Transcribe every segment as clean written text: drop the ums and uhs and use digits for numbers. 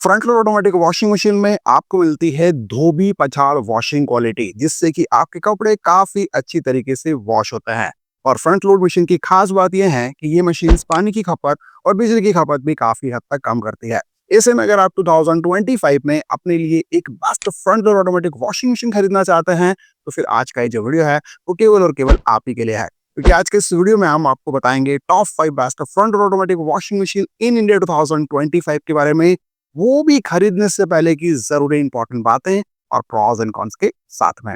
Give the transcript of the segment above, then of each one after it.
Front load automatic washing machine में आपको मिलती है धोबी पछाड़ वॉशिंग क्वालिटी, जिससे कि आपके कपड़े काफी अच्छी तरीके से वॉश होते हैं। और फ्रंट लोड मशीन की खास बात यह है कि ये मशीन पानी की खपत और बिजली की खपत भी काफी हद तक कम करती है। ऐसे में अगर आप 2025 में अपने लिए एक best front load automatic washing machine खरीदना चाहते हैं, तो फिर आज का ये जो वीडियो है वो केवल और केवल आप ही के लिए है, क्योंकि आज के इस वीडियो में हम आपको बताएंगे top 5 best front load automatic washing machine in India 2025 के बारे में, वो भी खरीदने से पहले की जरूरी इंपॉर्टेंट बातें और प्रॉस एंड कॉन्स के साथ में।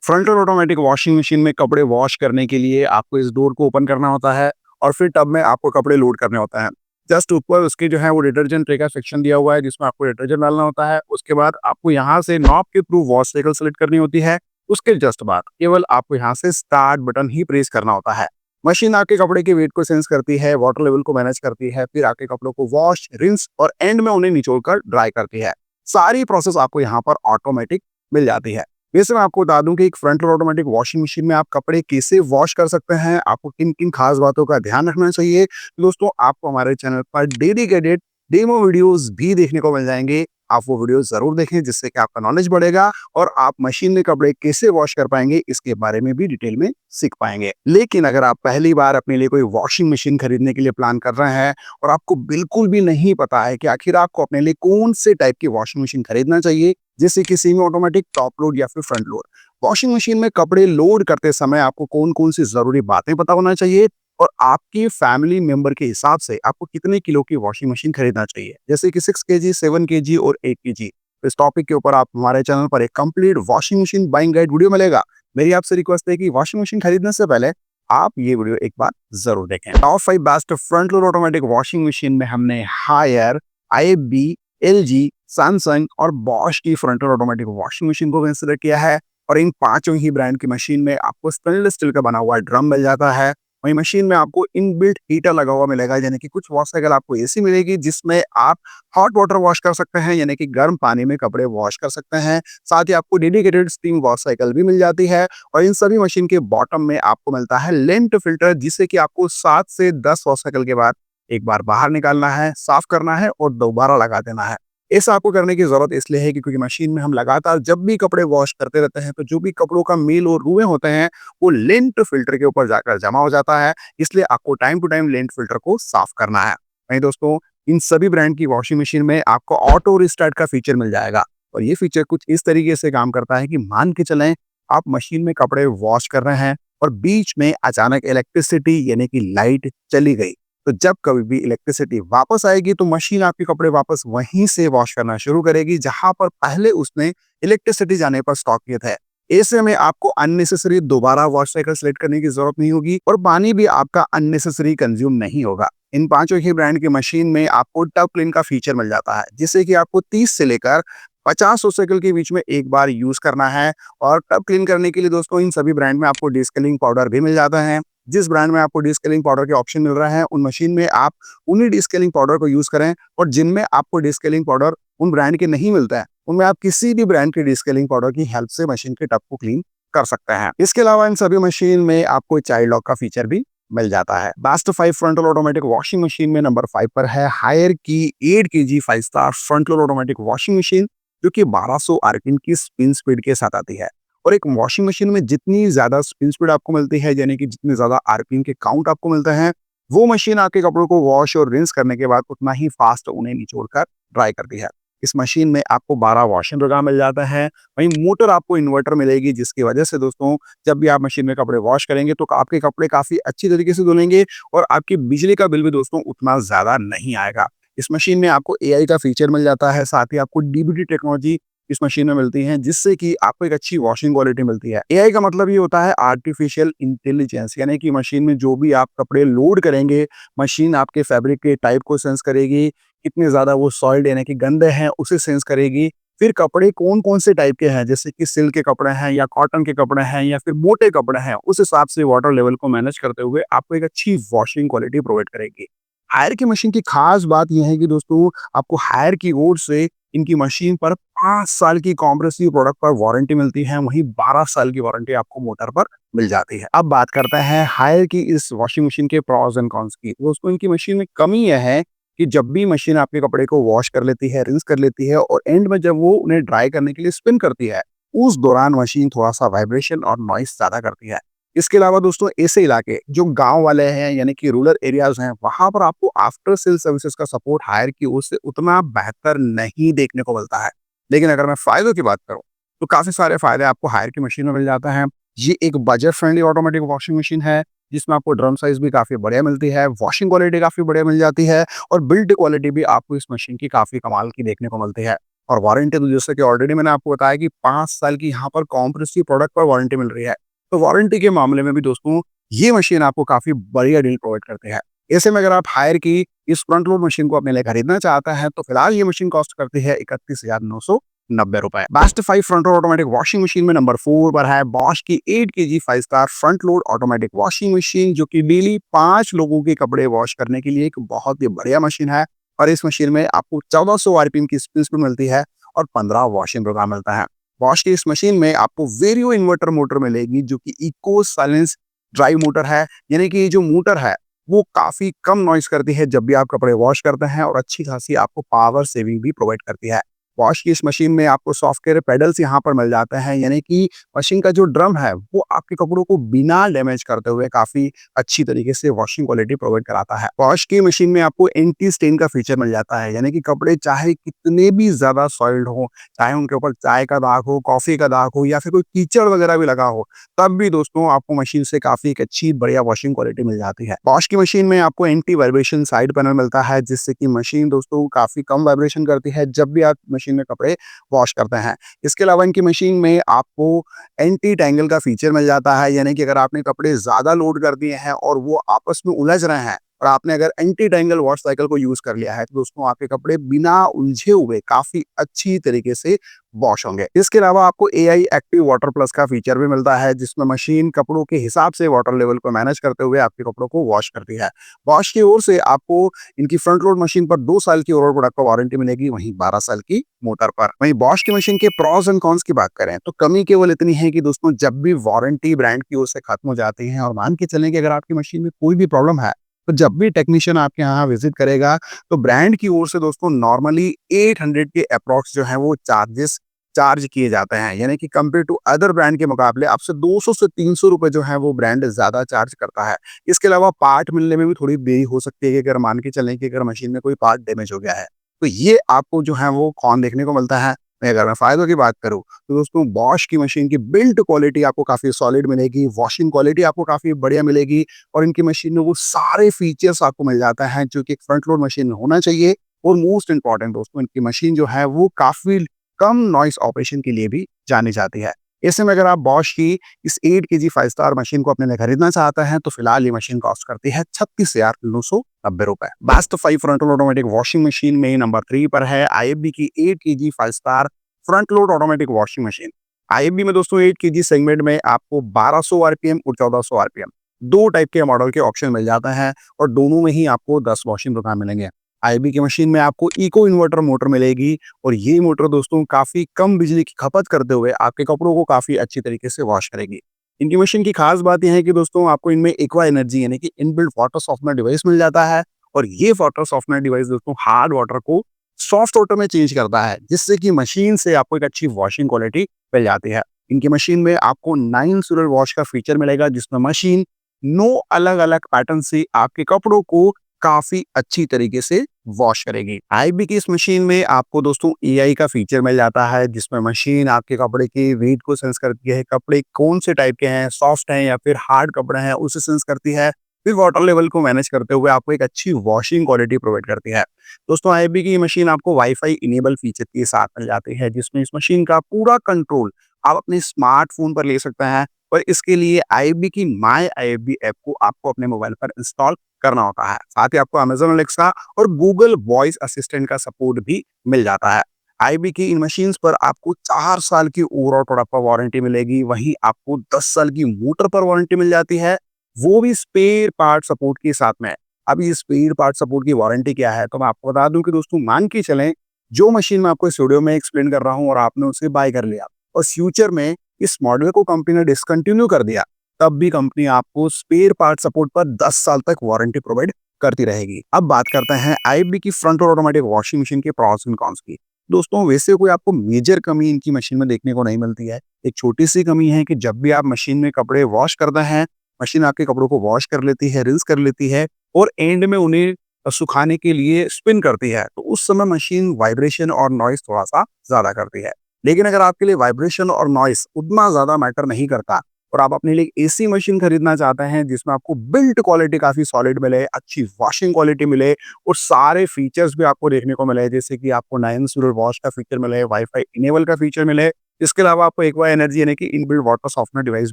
Front load automatic washing machine में कपड़े वॉश करने के लिए आपको इस डोर को ओपन करना होता है और फिर टब में आपको कपड़े लोड करने होते हैं। जस्ट ऊपर उसके जो है वो डिटर्जेंट ट्रे का सेक्शन दिया हुआ है, जिसमें आपको डिटर्जेंट डालना होता है। उसके बाद आपको यहाँ से नॉब के थ्रू वॉश साइकिल सेलेक्ट करनी होती है। उसके जस्ट बाद केवल आपको यहाँ से स्टार्ट बटन ही प्रेस करना होता है। मशीन आपके कपड़े के वेट को सेंस करती है, वाटर लेवल को मैनेज करती है, फिर आपके कपड़ों को वॉश, रिंस और एंड में उन्हें निचोड़ कर ड्राई करती है। सारी प्रोसेस आपको यहाँ पर ऑटोमेटिक मिल जाती है। वैसे मैं आपको बता दूं कि एक front load automatic washing machine में आप कपड़े कैसे वॉश कर सकते हैं, आपको किन किन खास बातों का ध्यान रखना चाहिए। दोस्तों, आपको हमारे चैनल पर डेडिकेटेड डेमो वीडियोस भी देखने को मिल जाएंगे। आप वो वीडियो जरूर देखें, जिससे कि आपका नॉलेज बढ़ेगा और आप मशीन में कपड़े कैसे वॉश कर पाएंगे इसके बारे में भी डिटेल में सीख पाएंगे। लेकिन अगर आप पहली बार अपने लिए कोई वॉशिंग मशीन खरीदने के लिए प्लान कर रहे हैं और आपको बिल्कुल भी नहीं पता है कि आखिर आपको अपने लिए कौन से टाइप की वॉशिंग मशीन खरीदना चाहिए, जैसे कि सेमी ऑटोमेटिक, टॉप लोड या फिर फ्रंट लोड, वॉशिंग मशीन में कपड़े लोड करते समय आपको कौन कौन सी जरूरी बातें पता होना चाहिए और आपकी फैमिली मेंबर के हिसाब से आपको कितने किलो की वॉशिंग मशीन खरीदना चाहिए, जैसे कि 6 kg, 7 kg और 8 kg। इस टॉपिक के ऊपर आप हमारे चैनल पर एक complete washing machine buying guide video मिलेगा। मेरी आपसे रिक्वेस्ट है कि वॉशिंग मशीन खरीदने से पहले आप ये वीडियो एक बार जरूर देखें। Top 5 best front load automatic washing machine में हमने हायर, IFB, LG, सैमसंग और बॉश की front load automatic washing machine को कंसिडर किया है। और इन पांचों ही ब्रांड की मशीन में आपको स्टेनलेस स्टील का बना हुआ ड्रम मिल जाता है। वहीं मशीन में आपको इनबिल्ट हीटर लगा हुआ मिलेगा, यानी कि कुछ वॉश साइकिल आपको ऐसी मिलेगी जिसमें आप हॉट वाटर वॉश कर सकते हैं, यानी कि गर्म पानी में कपड़े वॉश कर सकते हैं। साथ ही आपको डेडिकेटेड स्टीम वॉश साइकिल भी मिल जाती है। और इन सभी मशीन के बॉटम में आपको मिलता है लेंट फिल्टर, जिससे कि आपको 7 से 10 वॉश साइकिल के बाद एक बार बाहर निकालना है, साफ करना है और दोबारा लगा देना है। ऐसा आपको करने की जरूरत इसलिए है कि क्योंकि मशीन में हम लगातार जब भी कपड़े वॉश करते रहते हैं, तो जो भी कपड़ों का मेल और रुएं होते हैं वो लेंट फिल्टर के ऊपर जाकर जमा हो जाता है। इसलिए आपको time to time lint filter को साफ करना है। वहीं दोस्तों, इन सभी ब्रांड की वॉशिंग मशीन में आपको ऑटो रिस्टार्ट का फीचर मिल जाएगा। और ये फीचर कुछ इस तरीके से काम करता है कि मान के चलें आप मशीन में कपड़े वॉश कर रहे हैं और बीच में अचानक इलेक्ट्रिसिटी यानी कि लाइट चली गई, तो जब कभी भी इलेक्ट्रिसिटी वापस आएगी तो मशीन आपके कपड़े वापस वहीं से वॉश करना शुरू करेगी जहां पर पहले उसने इलेक्ट्रिसिटी जाने पर स्टॉप किए थे। ऐसे में आपको अननेसेसरी दोबारा वॉश साइकिल सेलेक्ट करने की जरूरत नहीं होगी और पानी भी आपका अननेसेसरी कंज्यूम नहीं होगा। इन पांचों ही ब्रांड की मशीन में आपको टब क्लीन का फीचर मिल जाता है, जिससे कि आपको 30 से लेकर 50 वॉश साइकिल के बीच में एक बार यूज करना है। और टब क्लीन करने के लिए दोस्तों इन सभी ब्रांड में आपको डिस्कलिंग पाउडर भी मिल जाता है। जिस ब्रांड में आपको डिस्कलिंग पाउडर के ऑप्शन मिल रहा है, उन मशीन में आप उन्हीं डिस्कलिंग पाउडर को यूज करें। और जिनमें आपको डिस्कलिंग पाउडर उन ब्रांड के नहीं मिलता है, उनमें आप किसी भी ब्रांड के डिस्कलिंग पाउडर की हेल्प से मशीन के टब को क्लीन कर सकते हैं। इसके अलावा इन सभी मशीन में आपको चाइल्ड लॉक का फीचर भी मिल जाता है। Best 5 front load automatic washing machine में नंबर 5 पर है हायर की 8 kg 5 star front load automatic washing machine, जो कि 1200 आरपीएम की स्पिन स्पीड के साथ आती है। और एक वॉशिंग मशीन में जितनी ज्यादा स्पिन स्पीड आपको मिलती है, यानी कि जितने ज्यादा आरपीएम के काउंट आपको मिलते हैं, वो मशीन आपके कपड़ों को वॉश और रिंस करने के बाद उतना ही फास्ट उन्हें निचोड़कर ड्राई करती है। इस मशीन में आपको 12 वॉशिंग प्रोग्राम मिल जाता है। वहीं मोटर आपको इन्वर्टर मिलेगी, जिसकी वजह से दोस्तों जब भी आप मशीन में कपड़े वॉश करेंगे तो आपके कपड़े काफी अच्छी तरीके से धुलेंगे और आपकी बिजली का बिल भी दोस्तों उतना ज्यादा नहीं आएगा। इस मशीन में आपको एआई का फीचर मिल जाता है, साथ ही आपको डीबीटी टेक्नोलॉजी इस मशीन में मिलती है, जिससे कि आपको एक अच्छी वॉशिंग क्वालिटी मिलती है। एआई का मतलब ये होता है आर्टिफिशियल इंटेलिजेंस, यानी कि मशीन में जो भी आप कपड़े लोड करेंगे, मशीन आपके फैब्रिक के टाइप को सेंस करेगी, कितने ज्यादा वो सॉइल्ड यानी कि गंदे हैं उसे सेंस करेगी। फिर कपड़े कौन कौन से टाइप के हैं, जैसे कि सिल्क के कपड़े हैं या कॉटन के कपड़े हैं या फिर मोटे कपड़े हैं, उस हिसाब से वाटर लेवल को मैनेज करते हुए आपको एक अच्छी वॉशिंग क्वालिटी प्रोवाइड करेगी। हायर की मशीन की खास बात यह है कि दोस्तों आपको हायर की ओर से इनकी मशीन पर 5 साल की कॉम्प्रेसिव प्रोडक्ट पर वारंटी मिलती है, वहीं 12 साल की वारंटी आपको मोटर पर मिल जाती है। अब बात करते हैं हायर की इस वॉशिंग मशीन के प्रॉस एंड कॉन्स की। दोस्तों इनकी मशीन में कमी यह है कि जब भी मशीन आपके कपड़े को वॉश कर लेती है, रिंस कर लेती है और एंड में जब वो उन्हें ड्राई करने के लिए स्पिन करती है, उस दौरान मशीन थोड़ा-सा वाइब्रेशन और नॉइज़ ज़्यादा करती है। इसके अलावा दोस्तों ऐसे इलाके जो गाँव वाले हैं यानी कि रूरल एरियाज़ हैं, वहाँ पर आपको आफ्टर सेल सर्विसेज़ का सपोर्ट हायर की ओर से उतना बेहतर नहीं देखने को मिलता है। लेकिन अगर मैं फ़ायदों की बात करूँ, तो काफ़ी सारे फ़ायदे आपको हायर की मशीन में मिल जाता है। ये एक budget friendly automatic washing machine है, जिसमें आपको ड्रम साइज़ भी काफ़ी बढ़िया मिलती है, वॉशिंग क्वालिटी काफ़ी बढ़िया मिल जाती है और बिल्ड क्वालिटी भी आपको इस मशीन की काफ़ी कमाल की देखने को मिलती है। और वारंटी तो जैसे कि ऑलरेडी मैंने आपको बताया कि 5 साल की यहाँ पर कॉम्प्रेसिव प्रोडक्ट पर वारंटी मिल रही है। तो वारंटी के मामले में भी दोस्तों ये मशीन आपको काफ़ी बढ़िया डील प्रोवाइड करते हैं। ऐसे में अगर आप हायर की इस फ्रंट लोड मशीन को अपने लिए खरीदना चाहता है तो फिलहाल ये मशीन कॉस्ट करती है 31,990 रुपए। Best 5 front load automatic washing machine में नंबर 4 पर है बॉश की 8 KG 5 star front load automatic washing machine, जो कि डेली 5 लोगों के कपड़े वॉश करने के लिए एक बहुत ही बढ़िया मशीन है। और इस मशीन में आपको 1400 आरपीएम की स्पिन स्पीड मिलती है और 15 वॉशिंग प्रोग्राम मिलता है। बॉश की इस मशीन में आपको वेरियो इन्वर्टर मोटर मिलेगी, जो कि इको साइलेंस ड्राइव मोटर है, यानी कि ये जो मोटर है वो काफी कम नॉइस करती है जब भी आप कपड़े वॉश करते हैं और अच्छी खासी आपको पावर सेविंग भी प्रोवाइड करती है। वॉश की इस मशीन में आपको सॉफ्टवेयर पेडल्स यहाँ पर मिल जाते हैं, यानी कि मशीन का जो ड्रम है वो आपके कपड़ों को बिना डैमेज करते हुए काफी अच्छी तरीके से वॉशिंग क्वालिटी प्रोवाइड कराता है। वॉश की मशीन में आपको एंटी स्टेन का फीचर मिल जाता है, यानी कि कपड़े चाहे कितने भी ज्यादा सॉइल्ड हो, चाहे उनके ऊपर चाय का दाग हो, कॉफी का दाग हो या फिर कोई कीचड़ वगैरह भी लगा हो, तब भी दोस्तों आपको मशीन से काफी एक अच्छी बढ़िया वॉशिंग क्वालिटी मिल जाती है। वॉश की मशीन में आपको एंटी वाइब्रेशन साइड पैनल मिलता है, जिससे कि मशीन दोस्तों काफी कम वाइब्रेशन करती है जब भी आप मशीन में कपड़े वॉश करते हैं। इसके अलावा इनकी मशीन में आपको एंटी टैंगल का फीचर मिल जाता है, यानी कि अगर आपने कपड़े ज्यादा लोड कर दिए हैं और वो आपस में उलझ रहे हैं और आपने अगर एंटी टैंगल वॉश साइकिल को यूज कर लिया है, तो दोस्तों आपके कपड़े बिना उलझे हुए काफी अच्छी तरीके से वॉश होंगे। इसके अलावा आपको एआई एक्टिव वाटर प्लस का फीचर भी मिलता है, जिसमें मशीन कपड़ों के हिसाब से वाटर लेवल को मैनेज करते हुए आपके कपड़ों को वॉश करती है। वॉश की ओर से आपको इनकी फ्रंट लोड मशीन पर 2 साल की ओवरऑल प्रोडक्ट पर वारंटी मिलेगी, वहीं 12 साल की मोटर पर। वहीं बॉश की मशीन के प्रॉस एंड कॉन्स की बात करें तो कमी केवल इतनी है कि दोस्तों जब भी वारंटी ब्रांड की ओर से खत्म हो जाती है और मान के चलें कि अगर आपकी मशीन में कोई भी प्रॉब्लम है, तो जब भी टेक्नीशियन आपके यहाँ विजिट करेगा तो ब्रांड की ओर से दोस्तों नॉर्मली 800 के अप्रॉक्स जो है वो चार्जेस चार्ज किए जाते हैं, यानी कि कंपेयर टू अदर ब्रांड के मुकाबले आपसे 200 से 300 रुपए जो है वो ब्रांड ज्यादा चार्ज करता है। इसके अलावा पार्ट मिलने में भी थोड़ी देरी हो सकती है कि अगर मान के चलें कि अगर मशीन में कोई पार्ट डैमेज हो गया है, तो ये आपको जो है वो कौन देखने को मिलता है। अगर मैं फायदों की बात करूं तो दोस्तों बॉश की मशीन की बिल्ड क्वालिटी आपको काफी सॉलिड मिलेगी, वॉशिंग क्वालिटी आपको काफी बढ़िया मिलेगी और इनकी मशीन में वो सारे फीचर्स आपको मिल जाता है जो कि एक फ्रंट लोड मशीन में होना चाहिए। और मोस्ट इंपॉर्टेंट दोस्तों इनकी मशीन जो है वो काफी कम नॉइस ऑपरेशन के लिए भी जानी जाती है। ऐसे में अगर आप बॉश की इस 8 केजी 5 स्टार मशीन को अपने लिए खरीदना चाहते हैं तो फिलहाल ये मशीन कॉस्ट करती है 36,990 रुपए। Best 5 front load automatic washing machine में नंबर 3 पर है आईएफबी की 8 KG 5 star front load automatic washing machine. IFB में दोस्तों 8 केजी सेगमेंट में आपको 1200 आरपीएम और 1400 आरपीएम दो टाइप के मॉडल के ऑप्शन मिल जाता है और दोनों में ही आपको 10 वॉशिंग प्रोग्राम मिलेंगे। आईबी की मशीन में आपको इको इन्वर्टर मोटर मिलेगी और ये मोटर दोस्तों काफी कम बिजली की खपत करते हुए आपके कपड़ों को काफी अच्छी तरीके से वॉश करेगी। इनकी मशीन की खास बात यह है कि दोस्तों आपको इनमें एक्वा एनर्जी यानी कि इनबिल्ट वाटर सॉफ्टनर डिवाइस मिल जाता है और ये वाटर सॉफ्टनर डिवाइस दोस्तों हार्ड वाटर को सॉफ्ट वाटर में चेंज करता है, जिससे कि मशीन से आपको एक अच्छी वॉशिंग क्वालिटी मिल जाती है। इनकी मशीन में आपको 9 सुरल वॉश का फीचर मिलेगा, जिसमें मशीन 9 अलग अलग पैटर्न से आपके कपड़ों को काफी अच्छी तरीके से वॉश करेगी। आईबी की इस मशीन में आपको दोस्तों एआई का फीचर मिल जाता है, जिसमें मशीन आपके कपड़े की वेट को सेंस करती है, कपड़े कौन से टाइप के हैं, सॉफ्ट हैं या फिर हार्ड कपड़े हैं उसे सेंस करती है, फिर वाटर लेवल को मैनेज करते हुए आपको एक अच्छी वॉशिंग क्वालिटी प्रोवाइड करती है। दोस्तों आईबी की मशीन आपको वाईफाई इनेबल फीचर के साथ मिल जाती है, जिसमें इस मशीन का पूरा कंट्रोल आप अपने स्मार्टफोन पर ले सकते हैं और इसके लिए आईबी की माई आईबी ऐप को आपको अपने मोबाइल पर इंस्टॉल करना होता है। साथ ही आपको अमेज़न अलेक्सा और गूगल वॉइस असिस्टेंट का सपोर्ट भी मिल जाता है। आईबी की इन मशीन्स पर आपको 4 साल की ओवरऑल प्रोडक्ट पर वारंटी मिलेगी, वहीं आपको 10 साल की मोटर पर वारंटी मिल जाती है, वो भी स्पेयर पार्ट सपोर्ट के साथ में। अब ये स्पेयर पार्ट सपोर्ट की वारंटी क्या है, तो मैं आपको बता दूं कि दोस्तों मान के चलें जो मशीन मैं आपको इस वीडियो में एक्सप्लेन कर रहा हूं और आपने उसे बाय कर लिया और फ्यूचर में इस मॉडल को कंपनी ने डिसकंटिन्यू कर दिया, तब भी कंपनी आपको स्पेयर पार्ट सपोर्ट पर 10 साल तक वारंटी प्रोवाइड करती रहेगी। अब बात करते हैं आईएफबी की फ्रंट और ऑटोमेटिक वॉशिंग मशीन के प्रॉस एंड कॉन्स की। दोस्तों वैसे कोई आपको मेजर कमी इनकी मशीन में देखने को नहीं मिलती है। एक छोटी सी कमी है कि जब भी आप मशीन में कपड़े वॉश करते हैं, मशीन आपके कपड़ों को वॉश कर लेती है, रिंस कर लेती है और एंड में उन्हें सुखाने के लिए स्पिन करती है, तो उस समय मशीन वाइब्रेशन और नॉइस थोड़ा सा ज्यादा करती है। लेकिन अगर आपके लिए वाइब्रेशन और नॉइस उतना ज्यादा मैटर नहीं करता और आप अपने लिए एसी मशीन खरीदना चाहते हैं जिसमें आपको बिल्ट क्वालिटी काफी सॉलिड मिले, अच्छी वॉशिंग क्वालिटी मिले और सारे फीचर्स भी आपको देखने को मिले, जैसे कि आपको 9 स्पीड वॉश का फीचर मिले, वाईफाई इनेबल का फीचर मिले, इसके अलावा आपको एक्वा एनर्जी यानी कि इनबिल्ट वाटर सॉफ्टनर डिवाइस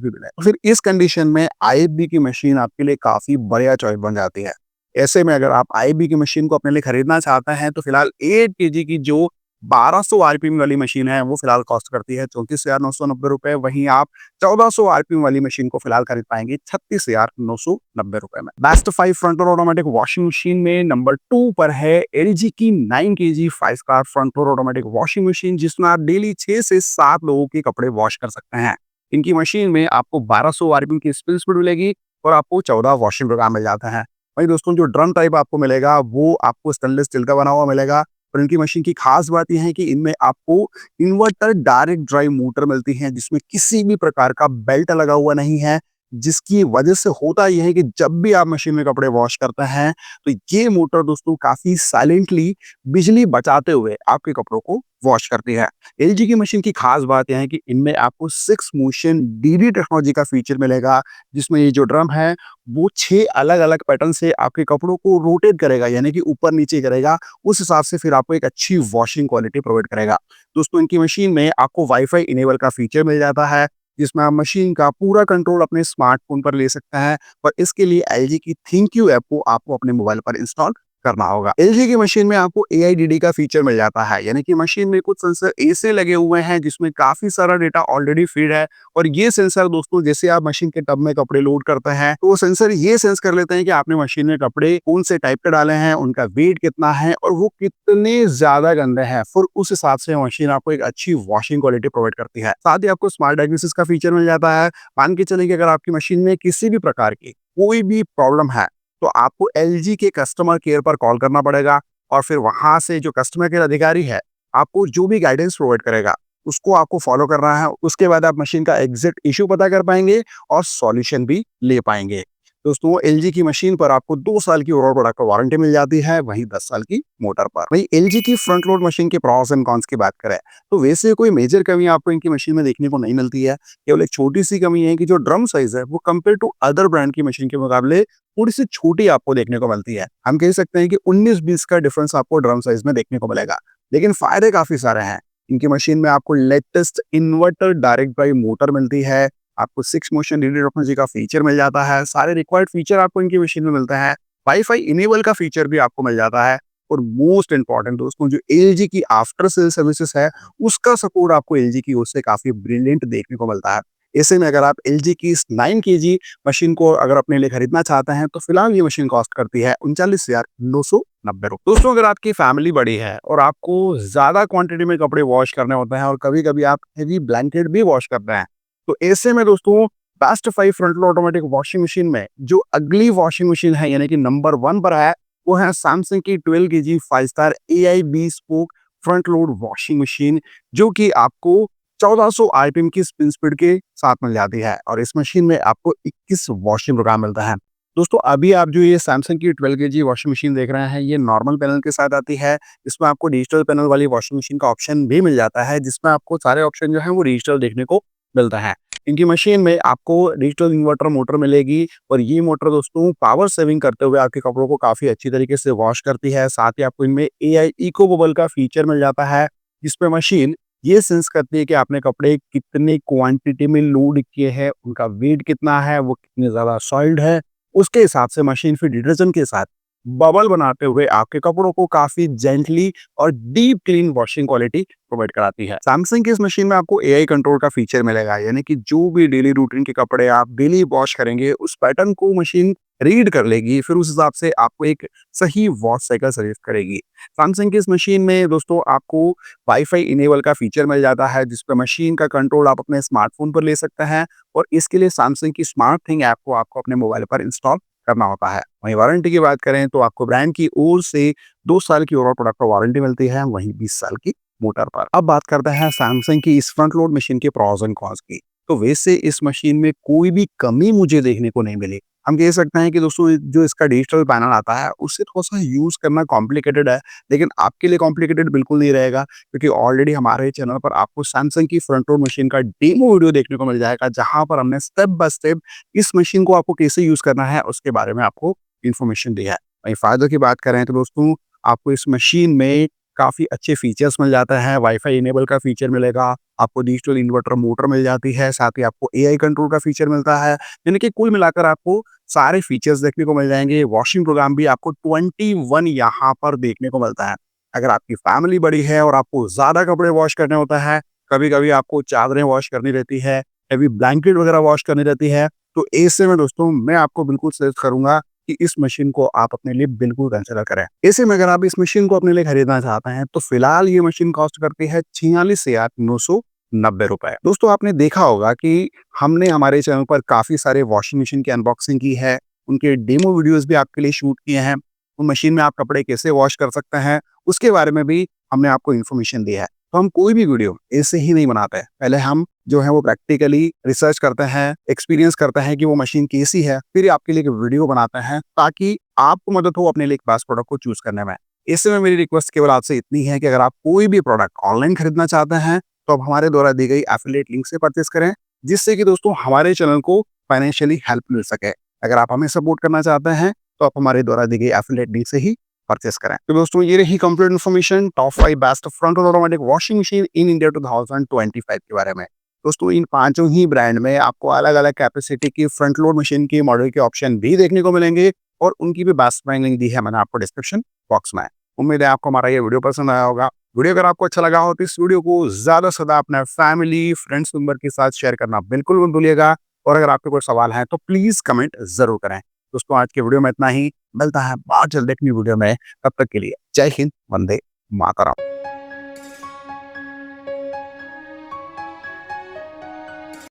भी मिले, तो फिर इस कंडीशन में आईएफबी की मशीन आपके लिए काफी बढ़िया चॉइस बन जाती है। ऐसे में अगर आप आईएफबी की मशीन को अपने लिए खरीदना चाहते हैं तो फिलहाल 8 केजी की जो 1200 आरपीएम वाली मशीन है वो फिलहाल कॉस्ट करती है 34,990 रुपए। वहीं आप 1400 आरपीएम वाली मशीन को फिलहाल खरीद पाएंगे 36,990 रुपए में। बेस्ट 5 फ्रंट और ऑटोमेटिक वॉशिंग मशीन में नंबर 2 पर है एलजी की 9 केजी 5 स्टार फ्रंट और ऑटोमेटिक वॉशिंग मशीन, जिसमें आप डेली 6 से 7 लोगों के कपड़े वॉश कर सकते हैं। इनकी मशीन में आपको 1200 आरपीएम की स्पिन स्पीड मिलेगी और आपको 14 वॉशिंग प्रोग्राम मिल जाता है। वहीं दोस्तों जो ड्रम टाइप आपको मिलेगा वो आपको स्टेनलेस स्टील का बना हुआ मिलेगा और इनकी मशीन की खास बात यह है कि इनमें आपको इन्वर्टर डायरेक्ट ड्राइव मोटर मिलती है जिसमें किसी भी प्रकार का बेल्ट लगा हुआ नहीं है, जिसकी वजह से होता यह है कि जब भी आप मशीन में कपड़े वॉश करते हैं तो ये मोटर दोस्तों काफी साइलेंटली बिजली बचाते हुए आपके कपड़ों को वॉश करती है। एलजी की मशीन की खास बात यह है कि इनमें आपको 6 मोशन डीडी टेक्नोलॉजी का फीचर मिलेगा, जिसमें ये जो ड्रम है वो 6 अलग-अलग पैटर्न से आपके कपड़ों को रोटेट करेगा, यानी कि ऊपर-नीचे करेगा। उस हिसाब से फिर आपको एक अच्छी वॉशिंग क्वालिटी प्रोवाइड करेगा। दोस्तों इनकी मशीन में आपको वाईफाई इनेबल का फीचर मिल जाता है, जिसमें आप मशीन का पूरा कंट्रोल अपने स्मार्टफ़ोन पर ले सकते हैं और इसके लिए एलजी की थिंक यू ऐप को आपको अपने मोबाइल पर इंस्टॉल करना होगा। एलजी की मशीन में आपको एआईडीडी का फीचर मिल जाता है, यानी कि मशीन में कुछ सेंसर ऐसे लगे हुए हैं जिसमें काफ़ी सारा डेटा ऑलरेडी फीड है और ये सेंसर दोस्तों जैसे आप मशीन के टब में कपड़े लोड करते हैं तो वो सेंसर ये सेंस कर लेते हैं कि आपने मशीन में कपड़े कौन से टाइप के डाले हैं, उनका वेट कितना है और वो कितने ज़्यादा गंदे हैं। फिर उस हिसाब से मशीन आपको एक अच्छी वॉशिंग क्वालिटी प्रोवाइड करती है। साथ ही आपको स्मार्ट डायग्नोसिस का फीचर मिल जाता है। मान के चलिए कि अगर आपकी मशीन में किसी भी प्रकार की कोई भी प्रॉब्लम है तो आपको एलजी के कस्टमर केयर पर कॉल करना पड़ेगा और फिर वहां से जो कस्टमर केयर अधिकारी है आपको जो भी गाइडेंस प्रोवाइड करेगा उसको आपको फॉलो करना है। उसके बाद आप मशीन का एग्जैक्ट इशू पता कर पाएंगे और सॉल्यूशन भी ले पाएंगे। दोस्तों एलजी की मशीन पर आपको 2 साल की ओवरऑल प्रोडक्ट वारंटी मिल जाती है, वहीं 10 साल की मोटर पर। वहीं एलजी की फ्रंट लोड मशीन के प्रॉस एंड कॉन्स की बात करें तो वैसे कोई मेजर कमी आपको इनकी मशीन में देखने को नहीं मिलती है। केवल एक छोटी सी कमी है कि जो ड्रम साइज है वो कंपेयर टू अदर ब्रांड की मशीन के मुकाबले थोड़ी सी छोटी आपको देखने को मिलती है। हम कह सकते हैं कि 19-20 का डिफरेंस आपको ड्रम साइज में देखने को मिलेगा, लेकिन फायदे काफी सारे हैं। इनकी मशीन में आपको latest inverter direct drive motor मिलती है, आपको 6 मोशन डीडी टेक्नोलॉजी का फीचर मिल जाता है, सारे रिक्वायर्ड फीचर आपको इनकी मशीन में मिलते हैं, वाईफाई इनेबल का फीचर भी आपको मिल जाता है और मोस्ट इंपॉर्टेंट दोस्तों जो एलजी की आफ्टर सेल सर्विसेज है उसका सपोर्ट आपको एलजी की ओर से काफी ब्रिलियंट देखने को मिलता है। ऐसे में अगर आप एलजी की इस 9 केजी मशीन को अगर अपने लिए खरीदना चाहते हैं तो फिलहाल ये मशीन कॉस्ट करती है 39,990 रुपए। दोस्तों अगर आपकी फैमिली बड़ी है और आपको ज्यादा क्वांटिटी में कपड़े वॉश करने होते हैं और कभी कभी आप हेवी ब्लैंकेट भी वॉश करते हैं तो ऐसे में दोस्तों best 5 front load automatic washing machine में जो अगली वॉशिंग मशीन है यानी कि नंबर 1 पर है वो है सैमसंग की 12 KG 5 star AI bespoke front load washing machine, जो कि आपको 1400 आरपीएम की स्पिन स्पीड के साथ मिल जाती है और इस मशीन में आपको 21 वॉशिंग प्रोग्राम मिलता है। दोस्तों अभी आप जो ये सैमसंग की 12 केजी वॉशिंग मशीन देख रहे हैं ये नॉर्मल पैनल के साथ आती है। इसमें आपको डिजिटल पैनल वाली वॉशिंग मशीन का ऑप्शन भी मिल जाता है, जिसमें आपको सारे ऑप्शन जो है वो डिजिटल देखने को मिलता है। इनकी मशीन में आपको डिजिटल इन्वर्टर मोटर मिलेगी और ये मोटर दोस्तों पावर सेविंग करते हुए आपके कपड़ों को काफी अच्छी तरीके से वॉश करती है। साथ ही आपको इनमें एआई इको बबल का फीचर मिल जाता है, जिसपे मशीन ये सेंस करती है कि आपने कपड़े कितने क्वांटिटी में लोड किए हैं, उनका वेट कितना है, वो कितने ज्यादा सॉइल्ड है। उसके हिसाब से मशीन फिर डिटर्जेंट के साथ बबल बनाते हुए आपके कपड़ों को काफी जेंटली और deep clean washing quality provide कराती है। सैमसंग की इस मशीन में आपको एआई कंट्रोल का फीचर मिलेगा, यानी कि जो भी डेली रूटीन के कपड़े आप डेली वॉश करेंगे उस पैटर्न को मशीन रीड कर लेगी, फिर उस हिसाब से आपको एक सही वॉच साइकिल सजेस्ट करेगी। सैमसंग की इस मशीन में दोस्तों आपको वाईफाई इनेबल का फीचर मिल जाता है, जिस पे मशीन का कंट्रोल आप अपने स्मार्टफ़ोन पर ले सकते हैं और इसके लिए सैमसंग की स्मार्ट थिंग ऐप को आपको अपने मोबाइल पर इंस्टॉल करना होता है। वहीं वारंटी की बात करें तो आपको ब्रांड की ओर से 2 साल की ओवरऑल प्रोडक्ट पर वारंटी मिलती है, वहीं 20 साल की मोटर पर। अब बात करते हैं सैमसंग की इस फ्रंट लोड मशीन के प्रॉस एंड कॉन्स की। तो वैसे इस मशीन में कोई भी कमी मुझे देखने को नहीं मिली। हम कह सकते हैं कि दोस्तों जो इसका डिजिटल पैनल आता है उससे थोड़ा-सा यूज़ करना कॉम्प्लिकेटेड है, लेकिन आपके लिए कॉम्प्लिकेटेड बिल्कुल नहीं रहेगा, क्योंकि ऑलरेडी हमारे चैनल पर आपको सैमसंग की फ्रंट लोड मशीन का डेमो वीडियो देखने को मिल जाएगा, जहाँ पर हमने स्टेप बाय स्टेप इस मशीन को आपको कैसे यूज़ करना है उसके बारे में आपको इन्फॉर्मेशन दी है। वहीं फ़ायदों की बात करें तो दोस्तों आपको इस मशीन में काफ़ी अच्छे फीचर्स मिल जाते हैं, वाईफाई इनेबल का फीचर मिलेगा, आपको डिजिटल इन्वर्टर मोटर मिल जाती है, साथ ही आपको एआई कंट्रोल का फीचर मिलता है, यानी कि कुल मिलाकर आपको सारे फीचर्स देखने को मिल जाएँगे। वॉशिंग प्रोग्राम भी आपको 21 यहाँ पर देखने को मिलता है। अगर आपकी फैमिली बड़ी है और आपको ज़्यादा कपड़े वॉश करने होता है, कभी-कभी आपको चादरें वॉश करनी रहती है, कभी ब्लैंकेट वगैरह वॉश करनी रहती है, तो ऐसे में दोस्तों मैं आपको बिल्कुल सजेस्ट करूँगा कि इस मशीन को आप अपने लिए बिल्कुल कंसिडर करें। ऐसे में अगर आप इस मशीन को अपने लिए खरीदना चाहते हैं, तो फिलहाल ये मशीन कॉस्ट करती है 46,990 रुपए। दोस्तों आपने देखा होगा कि हमने हमारे चैनल पर काफ़ी सारे वॉशिंग मशीन की अनबॉक्सिंग की है, उनके डेमो वीडियोज़ भी आपके लिए शूट किए हैं। वो मशीन में आप कपड़े कैसे वॉश कर सकते हैं, उसके बारे में भी हमने आपको इन्फॉर्मेशन दी है। तो हम कोई भी वीडियो ऐसे ही नहीं बनाते हैं। पहले हम जो है वो प्रैक्टिकली रिसर्च करते हैं, एक्सपीरियंस करते हैं कि वो मशीन कैसी है, फिर आपके लिए एक वीडियो बनाते हैं ताकि आपको मदद हो अपने लिए एक बेस्ट प्रोडक्ट को चूज़ करने में। ऐसे में मेरी रिक्वेस्ट केवल आपसे इतनी है कि अगर आप कोई भी प्रोडक्ट ऑनलाइन खरीदना चाहते हैं, तो आप हमारे द्वारा दी गई एफिलिएट लिंक से परचेज़ करें, जिससे कि दोस्तों हमारे चैनल को फाइनेंशियली हेल्प मिल सके। अगर आप हमें सपोर्ट करना चाहते हैं, तो आप हमारे द्वारा दी गई एफिलिएट लिंक से ही परचेस करें। तो दोस्तों ये रही complete information top 5 best front load automatic washing machine in India 2025 के बारे में। दोस्तों इन पांचों ही ब्रांड में आपको अलग-अलग कैपेसिटी की फ्रंट लोड मशीन की मॉडल के ऑप्शन भी देखने को मिलेंगे और उनकी भी बेस्ट प्राइस लिंक दी है मैंने आपको डिस्क्रिप्शन बॉक्स में। उम्मीद है आपको हमारा ये वीडियो पसंद आया होगा। वीडियो अगर आपको अच्छा लगा हो तो इस वीडियो को ज़्यादा से ज़्यादा अपने फैमिली, फ्रेंड्स मेंबर के साथ शेयर करना बिल्कुल मत भूलिएगा और अगर आपके कोई सवाल है तो प्लीज़ कमेंट ज़रूर करें। दोस्तों आज के वीडियो में इतना ही, मिलता है बहुत जल्द एक न्यू वीडियो में, तब तक के लिए जय हिंद, वंदे मातरम।